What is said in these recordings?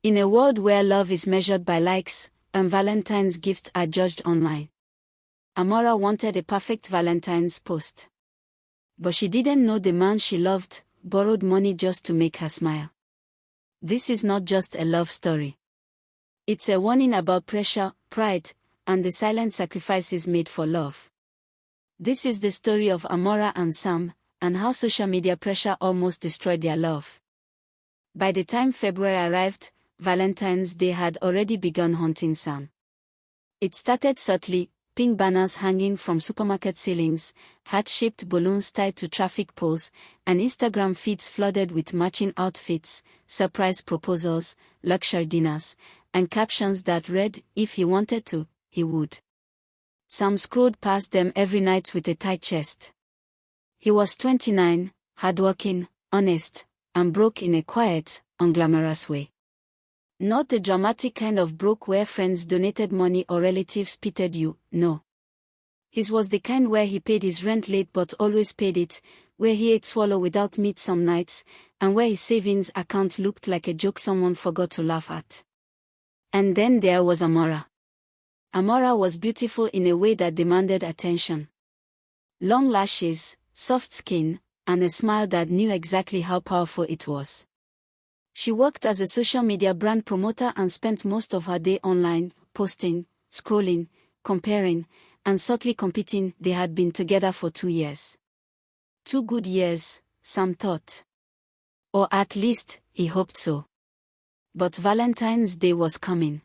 In a world where love is measured by likes, and Valentine's gifts are judged online, Amara wanted a perfect Valentine's post. But she didn't know the man she loved borrowed money just to make her smile. This is not just a love story. It's a warning about pressure, pride, and the silent sacrifices made for love. This is the story of Amara and Sam, and how social media pressure almost destroyed their love. By the time February arrived, Valentine's Day had already begun haunting Sam. It started subtly: pink banners hanging from supermarket ceilings, heart-shaped balloons tied to traffic poles, and Instagram feeds flooded with matching outfits, surprise proposals, luxury dinners, and captions that read, "If he wanted to, he would." Sam scrolled past them every night with a tight chest. He was 29, hardworking, honest, and broke in a quiet, unglamorous way. Not the dramatic kind of broke where friends donated money or relatives pitied you, no. His was the kind where he paid his rent late but always paid it, where he ate swallow without meat some nights, and where his savings account looked like a joke someone forgot to laugh at. And then there was Amara. Amara was beautiful in a way that demanded attention. Long lashes, soft skin, and a smile that knew exactly how powerful it was. She worked as a social media brand promoter and spent most of her day online, posting, scrolling, comparing, and subtly competing. They had been together for 2 years. 2 good years, Sam thought. Or at least, he hoped so. But Valentine's Day was coming.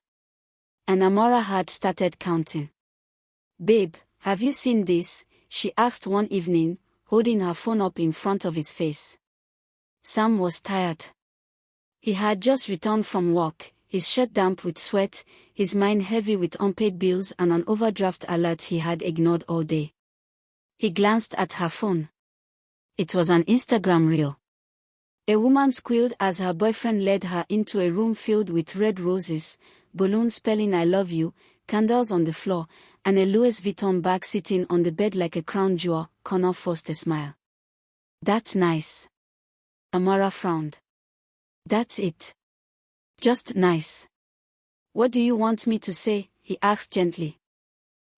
And Amara had started counting. "Babe, have you seen this?" she asked one evening, holding her phone up in front of his face. Sam was tired. He had just returned from work, his shirt damp with sweat, his mind heavy with unpaid bills and an overdraft alert he had ignored all day. He glanced at her phone. It was an Instagram reel. A woman squealed as her boyfriend led her into a room filled with red roses, balloons spelling "I love you," candles on the floor, and a Louis Vuitton bag sitting on the bed like a crown jewel. Connor forced a smile. "That's nice." Amara frowned. "That's it. Just nice." "What do you want me to say?" he asked gently.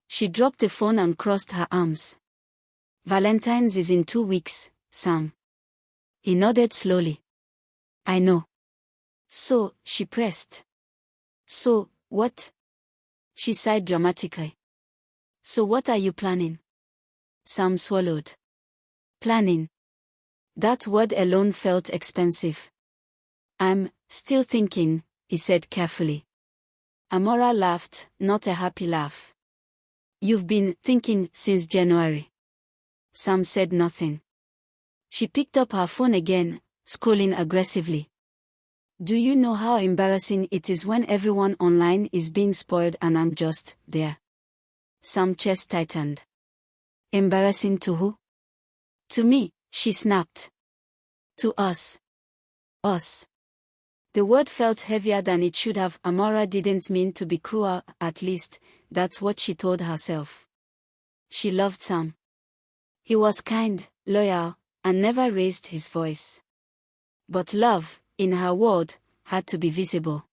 She dropped the phone and crossed her arms. "Valentine's is in 2 weeks, Sam." He nodded slowly. "I know." "So," she pressed. "So, what?" She sighed dramatically. "So what are you planning?" Sam swallowed. Planning. That word alone felt expensive. "I'm still thinking," he said carefully. Amara laughed, not a happy laugh. "You've been thinking since January." Sam said nothing. She picked up her phone again, scrolling aggressively. "Do you know how embarrassing it is when everyone online is being spoiled and I'm just there?" Sam's chest tightened. "Embarrassing to who?" "To me," she snapped. "To us." "Us." The word felt heavier than it should have. Amara didn't mean to be cruel, at least, that's what she told herself. She loved Sam. He was kind, loyal, and never raised his voice. But love, in her world, had to be visible.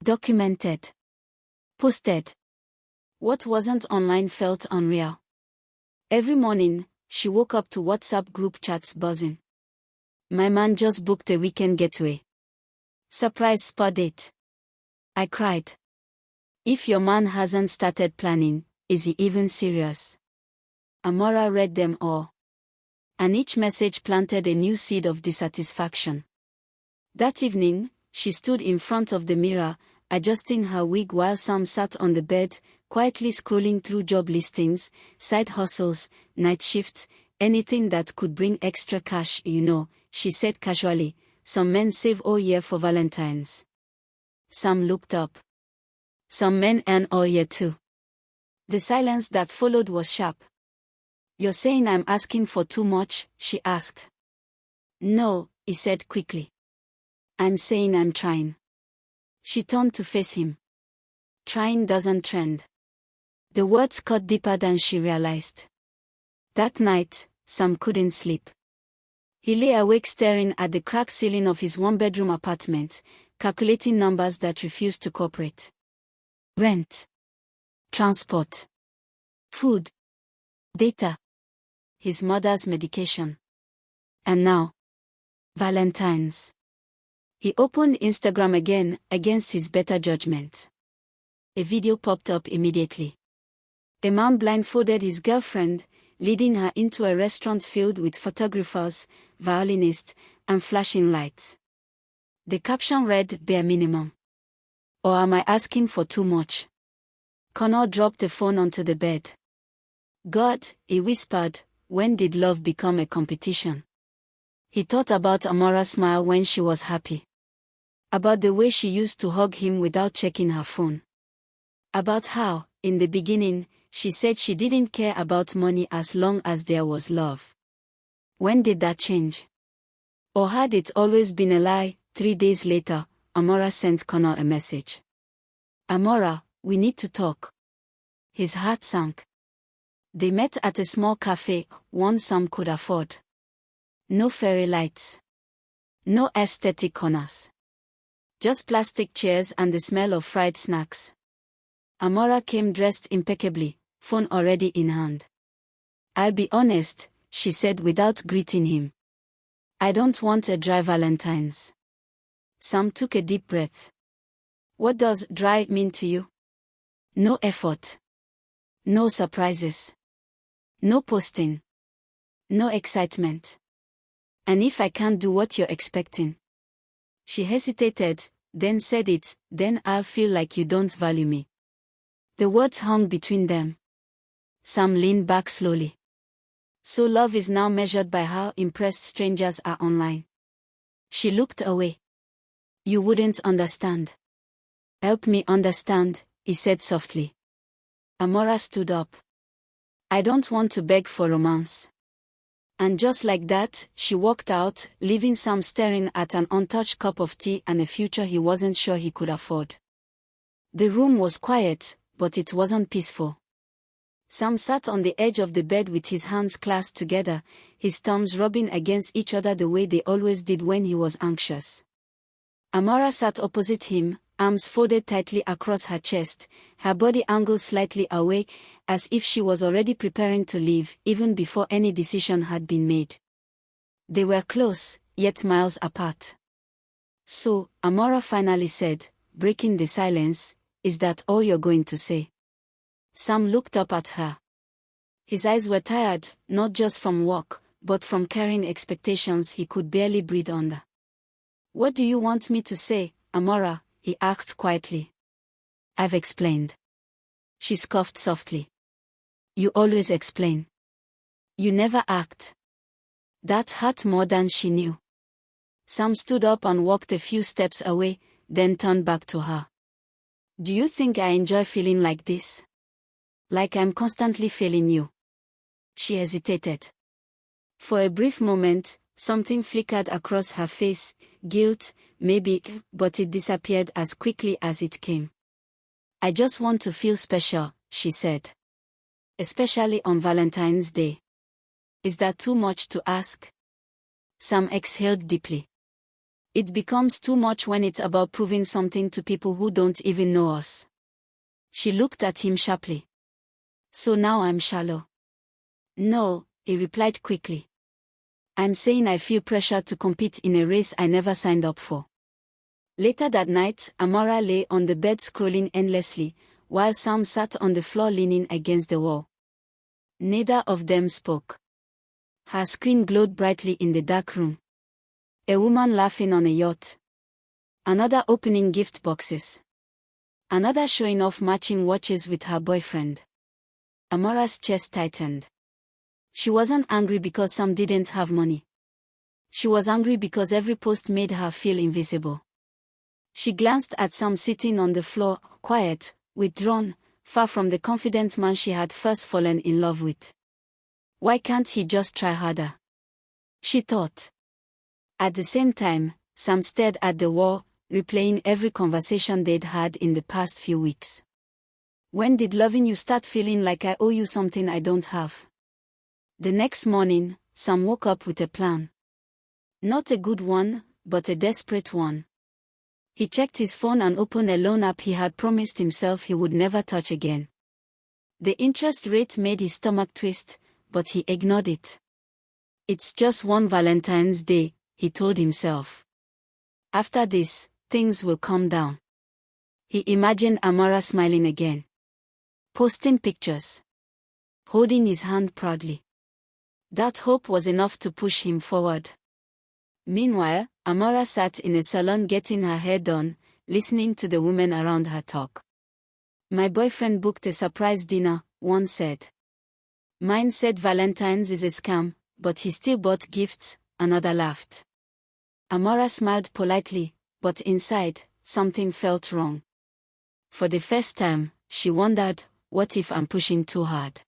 Documented. Posted. What wasn't online felt unreal. Every morning, she woke up to WhatsApp group chats buzzing. "My man just booked a weekend getaway. Surprise spa date." I cried. If your man hasn't started planning, is he even serious? Amara read them all. And each message planted a new seed of dissatisfaction. That evening, she stood in front of the mirror, adjusting her wig while Sam sat on the bed, quietly scrolling through job listings, side hustles, night shifts, anything that could bring extra cash, she said casually. "Some men save all year for Valentine's." Sam looked up. "Some men earn all year too." The silence that followed was sharp. "You're saying I'm asking for too much?" she asked. "No," he said quickly. "I'm saying I'm trying." She turned to face him. Trying doesn't trend. The words cut deeper than she realized. That night, Sam couldn't sleep. He lay awake staring at the cracked ceiling of his one-bedroom apartment, calculating numbers that refused to cooperate. Rent, transport, food, data, his mother's medication. And now, Valentine's. He opened Instagram again, against his better judgment. A video popped up immediately. A man blindfolded his girlfriend, leading her into a restaurant filled with photographers, violinists, and flashing lights. The caption read, "Bare minimum. Or am I asking for too much?" Connor dropped the phone onto the bed. "God," he whispered, "when did love become a competition?" He thought about Amara's smile when she was happy. About the way she used to hug him without checking her phone. About how, in the beginning, she said she didn't care about money as long as there was love. When did that change? Or had it always been a lie? 3 days later, Amara sent Connor a message. "Amara, we need to talk." His heart sank. They met at a small cafe, one Sam could afford. No fairy lights. No aesthetic corners. Just plastic chairs and the smell of fried snacks. Amara came dressed impeccably, phone already in hand. "I'll be honest," she said without greeting him. "I don't want a dry Valentine's." Sam took a deep breath. "What does dry mean to you?" "No effort. No surprises. No posting. No excitement. And if I can't do what you're expecting?" She hesitated, then said it, "Then I'll feel like you don't value me." The words hung between them. Sam leaned back slowly. "So love is now measured by how impressed strangers are online." She looked away. "You wouldn't understand." "Help me understand," he said softly. Amara stood up. "I don't want to beg for romance." And just like that, she walked out, leaving Sam staring at an untouched cup of tea and a future he wasn't sure he could afford. The room was quiet, but it wasn't peaceful. Sam sat on the edge of the bed with his hands clasped together, his thumbs rubbing against each other the way they always did when he was anxious. Amara sat opposite him, arms folded tightly across her chest, her body angled slightly away, as if she was already preparing to leave, even before any decision had been made. They were close, yet miles apart. "So," Amara finally said, breaking the silence, "is that all you're going to say?" Sam looked up at her. His eyes were tired, not just from work, but from carrying expectations he could barely breathe under. "What do you want me to say, Amara?" he asked quietly. "I've explained." She scoffed softly. "You always explain. You never act." That hurt more than she knew. Sam stood up and walked a few steps away, then turned back to her. "Do you think I enjoy feeling like this? Like I'm constantly failing you?" She hesitated. For a brief moment, something flickered across her face, guilt, maybe, but it disappeared as quickly as it came. "I just want to feel special," she said. "Especially on Valentine's Day." "Is that too much to ask?" Sam exhaled deeply. "It becomes too much when it's about proving something to people who don't even know us." She looked at him sharply. "So now I'm shallow?" "No," he replied quickly. "I'm saying I feel pressure to compete in a race I never signed up for." Later that night, Amara lay on the bed scrolling endlessly, while Sam sat on the floor leaning against the wall. Neither of them spoke. Her screen glowed brightly in the dark room. A woman laughing on a yacht. Another opening gift boxes. Another showing off matching watches with her boyfriend. Amara's chest tightened. She wasn't angry because Sam didn't have money. She was angry because every post made her feel invisible. She glanced at Sam sitting on the floor, quiet, withdrawn, far from the confident man she had first fallen in love with. Why can't he just try harder? She thought. At the same time, Sam stared at the wall, replaying every conversation they'd had in the past few weeks. When did loving you start feeling like I owe you something I don't have? The next morning, Sam woke up with a plan. Not a good one, but a desperate one. He checked his phone and opened a loan app he had promised himself he would never touch again. The interest rate made his stomach twist, but he ignored it. It's just one Valentine's Day, he told himself. After this, things will calm down. He imagined Amara smiling again, posting pictures, holding his hand proudly. That hope was enough to push him forward. Meanwhile, Amara sat in a salon getting her hair done, listening to the women around her talk. My boyfriend booked a surprise dinner, one said. Mine said Valentine's is a scam, but he still bought gifts, another laughed. Amara smiled politely, but inside, something felt wrong. For the first time, she wondered, what if I'm pushing too hard?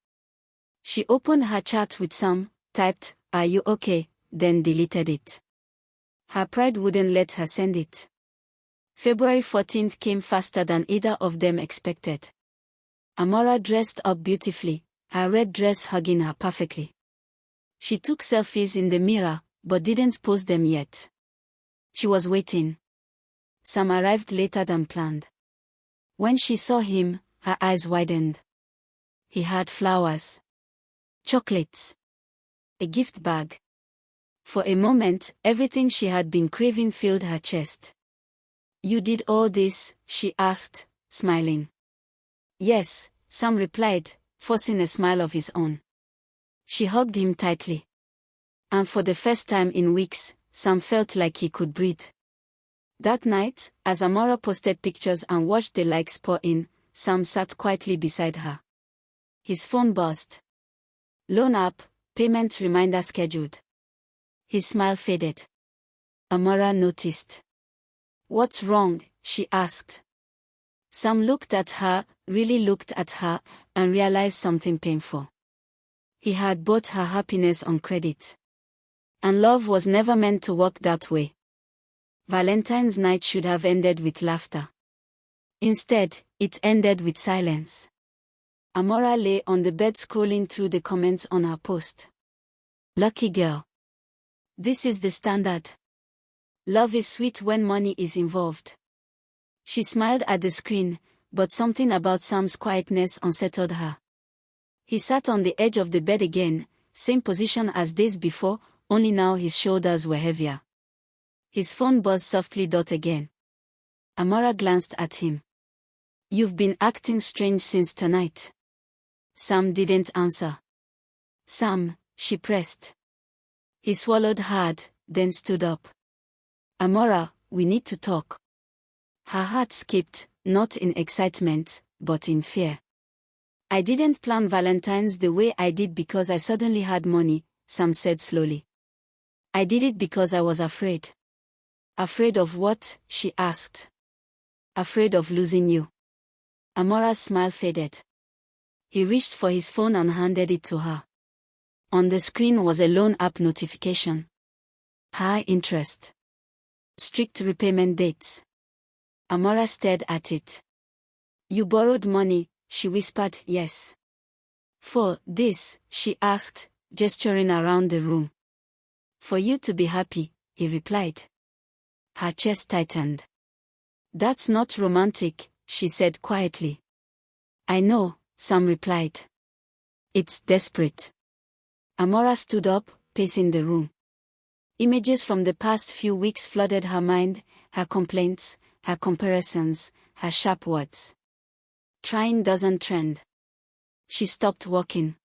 She opened her chat with Sam, typed, "Are you okay?" then deleted it. Her pride wouldn't let her send it. February 14th came faster than either of them expected. Amara dressed up beautifully, her red dress hugging her perfectly. She took selfies in the mirror, but didn't post them yet. She was waiting. Sam arrived later than planned. When she saw him, her eyes widened. He had flowers, chocolates, a gift bag. For a moment, everything she had been craving filled her chest. You did all this? She asked, smiling. Yes, Sam replied, forcing a smile of his own. She hugged him tightly. And for the first time in weeks, Sam felt like he could breathe. That night, as Amara posted pictures and watched the likes pour in, Sam sat quietly beside her. His phone buzzed. Loan app, payment reminder scheduled. His smile faded. Amara noticed. What's wrong? She asked. Sam looked at her, really looked at her, and realized something painful. He had bought her happiness on credit. And love was never meant to work that way. Valentine's night should have ended with laughter. Instead, it ended with silence. Amara lay on the bed scrolling through the comments on her post. Lucky girl. This is the standard. Love is sweet when money is involved. She smiled at the screen, but something about Sam's quietness unsettled her. He sat on the edge of the bed again, same position as days before, only now his shoulders were heavier. His phone buzzed softly. Again. Amara glanced at him. You've been acting strange since tonight. Sam didn't answer. Sam, she pressed. He swallowed hard, then stood up. Amara, we need to talk. Her heart skipped, not in excitement, but in fear. I didn't plan Valentine's the way I did because I suddenly had money, Sam said slowly. I did it because I was afraid. Afraid of what? She asked. Afraid of losing you. Amara's smile faded. He reached for his phone and handed it to her. On the screen was a loan app notification. High interest. Strict repayment dates. Amara stared at it. You borrowed money, she whispered. Yes. For this, she asked, gesturing around the room. For you to be happy, he replied. Her chest tightened. That's not romantic, she said quietly. I know, Sam replied. It's desperate. Amara stood up, pacing the room. Images from the past few weeks flooded her mind, her complaints, her comparisons, her sharp words. Trying doesn't trend. She stopped walking.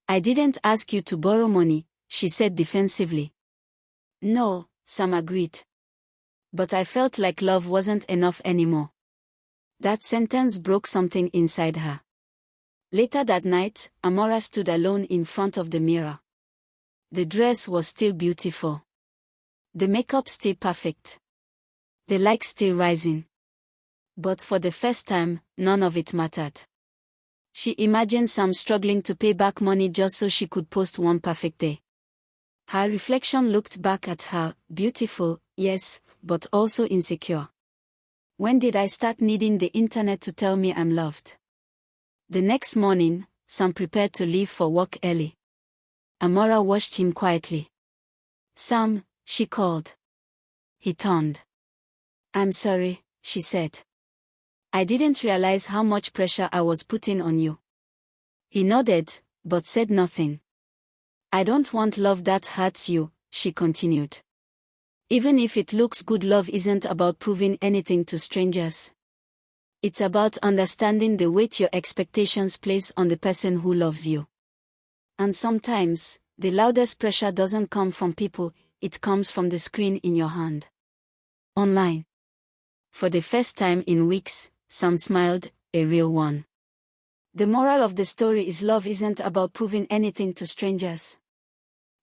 I didn't ask you to borrow money, she said defensively. No, Sam agreed. But I felt like love wasn't enough anymore. That sentence broke something inside her. Later that night, Amara stood alone in front of the mirror. The dress was still beautiful. The makeup still perfect. The likes still rising. But for the first time, none of it mattered. She imagined Sam struggling to pay back money just so she could post one perfect day. Her reflection looked back at her, beautiful, yes, but also insecure. When did I start needing the internet to tell me I'm loved? The next morning, Sam prepared to leave for work early. Amara watched him quietly. Sam, she called. He turned. I'm sorry, she said. I didn't realize how much pressure I was putting on you. He nodded, but said nothing. I don't want love that hurts you, she continued. Even if it looks good, love isn't about proving anything to strangers. It's about understanding the weight your expectations place on the person who loves you. And sometimes, the loudest pressure doesn't come from people, it comes from the screen in your hand. Online. For the first time in weeks, Sam smiled, a real one. The moral of the story is love isn't about proving anything to strangers.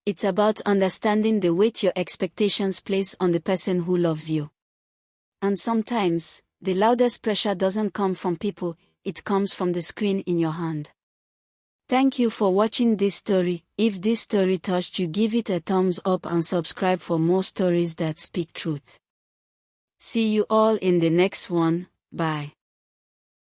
It's about understanding the weight your expectations place on the person who loves you. And sometimes, the loudest pressure doesn't come from people, it comes from the screen in your hand. Thank you for watching this story. If this story touched you, give it a thumbs up and subscribe for more stories that speak truth. See you all in the next one. Bye.